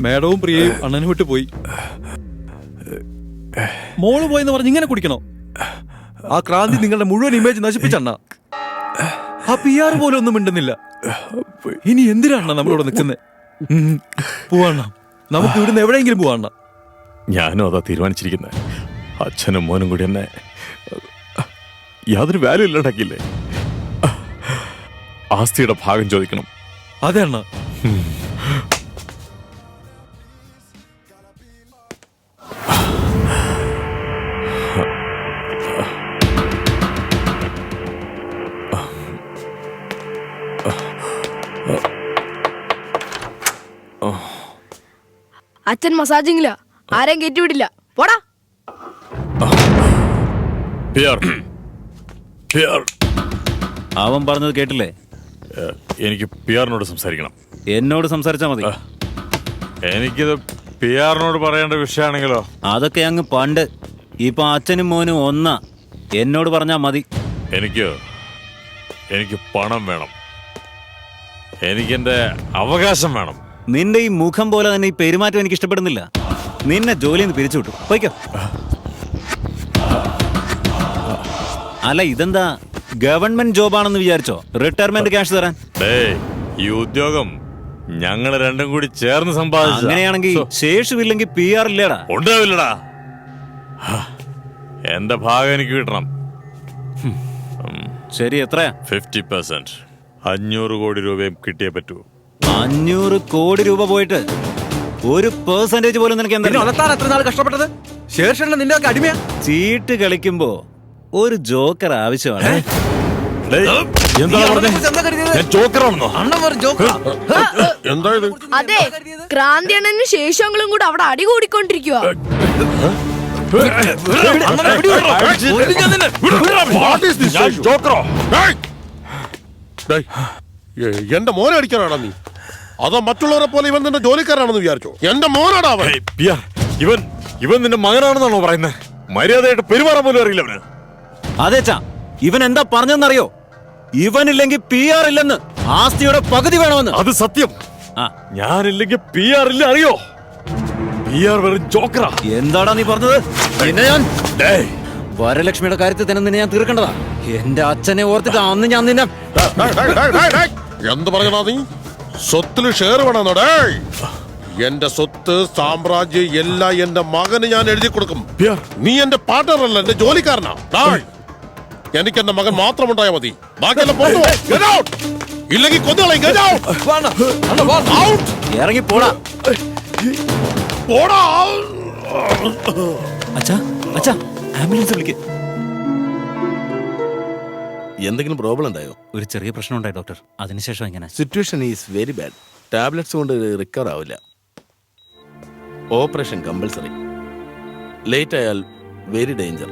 മേഡവും പ്രിയയും അണ്ണനും വിട്ട് പോയി. മോള് പോയെന്ന് പറഞ്ഞ് ഇങ്ങനെ കുടിക്കണോ? ആ ക്രാന്തി നിങ്ങളുടെ മുഴുവൻ ഇമേജ് നശിപ്പിച്ചണ്ണ. ആ PR പോലും ഒന്നും മിണ്ടുന്നില്ല. ഇനി എന്തിനാണ് നമ്മളിവിടെ നിൽക്കുന്നത്? പോവാണ്ണ, നമുക്ക് ഇവിടുന്ന് എവിടെയെങ്കിലും പോവാണ്ണ. ഞാനും അതാ തീരുമാനിച്ചിരിക്കുന്നത്. അച്ഛനും മോനും കൂടി എന്നെ യാതൊരു വാല്യൂ ഇല്ലാണ്ടാക്കിയില്ലേ. ആസ്തിയുടെ ഭാഗം ചോദിക്കണം. അതെ അണ്ണ. അച്ഛൻ മസാജിങ്ങില്ല, ആരെയും കയറ്റിവിടില്ല. പോടാ. അവൻ പറഞ്ഞത് കേട്ടില്ലേ? എനിക്ക് PR-നോട് സംസാരിക്കണം. എന്നോട് സംസാരിച്ചാ മതി. എനിക്കിത് PR-നോട് പറയേണ്ട വിഷയമാണെങ്കിലോ? അതൊക്കെ അങ്ങ് പണ്ട്. ഇപ്പൊ അച്ഛനും മോനും ഒന്നാ. എന്നോട് പറഞ്ഞാ മതി. എനിക്ക് പണം വേണം. എനിക്കെന്റെ അവകാശം വേണം. നിന്റെ ഈ മുഖം പോലെ തന്നെ ഈ പെരുമാറ്റം എനിക്ക് ഇഷ്ടപ്പെടുന്നില്ല. നിന്നെ ജോലിയിൽ നിന്ന് പിരിച്ചുവിട്ടു. പോയിക്കോ. അല്ല, ഇതെന്താ ഗവൺമെന്റ് ജോബാണെന്ന് വിചാരിച്ചോ റിട്ടയർമെന്റ് ക്യാഷ് തരാൻ? ഈ ഉദ്യോഗം ഞങ്ങൾ രണ്ടും കൂടി ചേർന്ന് സമ്പാദിച്ചു. അങ്ങനെയാണെങ്കിൽ ശേഷമില്ലെങ്കിൽ PR ഇല്ലേടാ? ഉണ്ടാവില്ലടാ. എന്റെ ഭാഗം എനിക്ക് കിട്ടണം. ശരി, എത്രയാ? 50%. 500 കോടി രൂപയും കിട്ടിയേ പറ്റൂ. 500 കോടി രൂപ പോയിട്ട് 1% പോലും നിനക്ക് എന്താ? എത്ര നാൾ കഷ്ടപ്പെട്ടത്? ശേഷം നിന്റെ ഒക്കെ അടിമയാ. ചീട്ട് കളിക്കുമ്പോ ഒരു ജോക്കർ ആവശ്യമാണ്. അതെ, ക്രാന്തി അണ്ണനും ശേഷങ്ങളും കൂടെ അവിടെ അടി കൂടിക്കൊണ്ടിരിക്കുക. എന്റെ മോനെ അടിക്കാനാണോ നീ? അതോ മറ്റുള്ളവരെ പോലെ ഇവൻ നിന്റെ ജോലിക്കാരാണെന്ന് വിചാരിച്ചോ? എന്റെ മോനാടാ അവൻ. ഇവൻ നിന്റെ മകനാണെന്നാണോ പറയുന്നത്? മര്യാദയായിട്ട് പെരുമാറാൻ പോലും അറിയില്ല അവന്. അതേച്ചാ, ഇവൻ എന്താ പറഞ്ഞെന്നറിയോ? ഇവനില്ലെങ്കിൽ PR ഇല്ലെന്ന്, ആസ്തിയുടെ പകുതി വേണമെന്ന്. അത് സത്യം. ഞാനില്ലെങ്കിൽ PR ഇല്ല, അറിയോ? PR വെറും ജോക്കറാ. എന്താടാ നീ പറഞ്ഞത്? പിന്നെ ഞാൻ വരലക്ഷ്മിയുടെ കാര്യത്തിൽ തന്നെ നിന്നെ ഞാൻ തീർക്കേണ്ടതാ. എന്റെ അച്ഛനെ ഓർത്തിട്ട് അന്ന് ഞാൻ നിന്നെ എന്ത് പറഞ്ഞടാ നീ? സ്വത്തില് ഷെയർ വേണമെന്നോടേ? എന്റെ സ്വത്ത്, സാമ്രാജ്യം എല്ലാം എന്റെ മകന് ഞാൻ എഴുതി കൊടുക്കും. നീ എന്റെ പാർട്ണർ അല്ല, എന്റെ ജോലിക്കാരനാ. എനിക്ക് എന്റെ മകൻ മാത്രം ഉണ്ടായാൽ മതി. ബാക്കിയെല്ലാം ഇല്ലെങ്കിൽ കൊന്നുകളയും. ഇറങ്ങി പോടാ. പോടാ. അച്ഛാ, അച്ഛാ, ആംബുലൻസ് വിളിക്ക്. എന്തെങ്കിലും പ്രോബ്ലം ഉണ്ടായോ? ഒരു ചെറിയ പ്രശ്നം ഉണ്ടായി ഡോക്ടർ. അതിനുശേഷം എങ്ങനെ? Situation is very bad. Tablets കൊണ്ട് റിക്കവർ ആവില്ല. Operation compulsory. ലേറ്റ് ആയാൽ വെരി ഡേഞ്ചർ.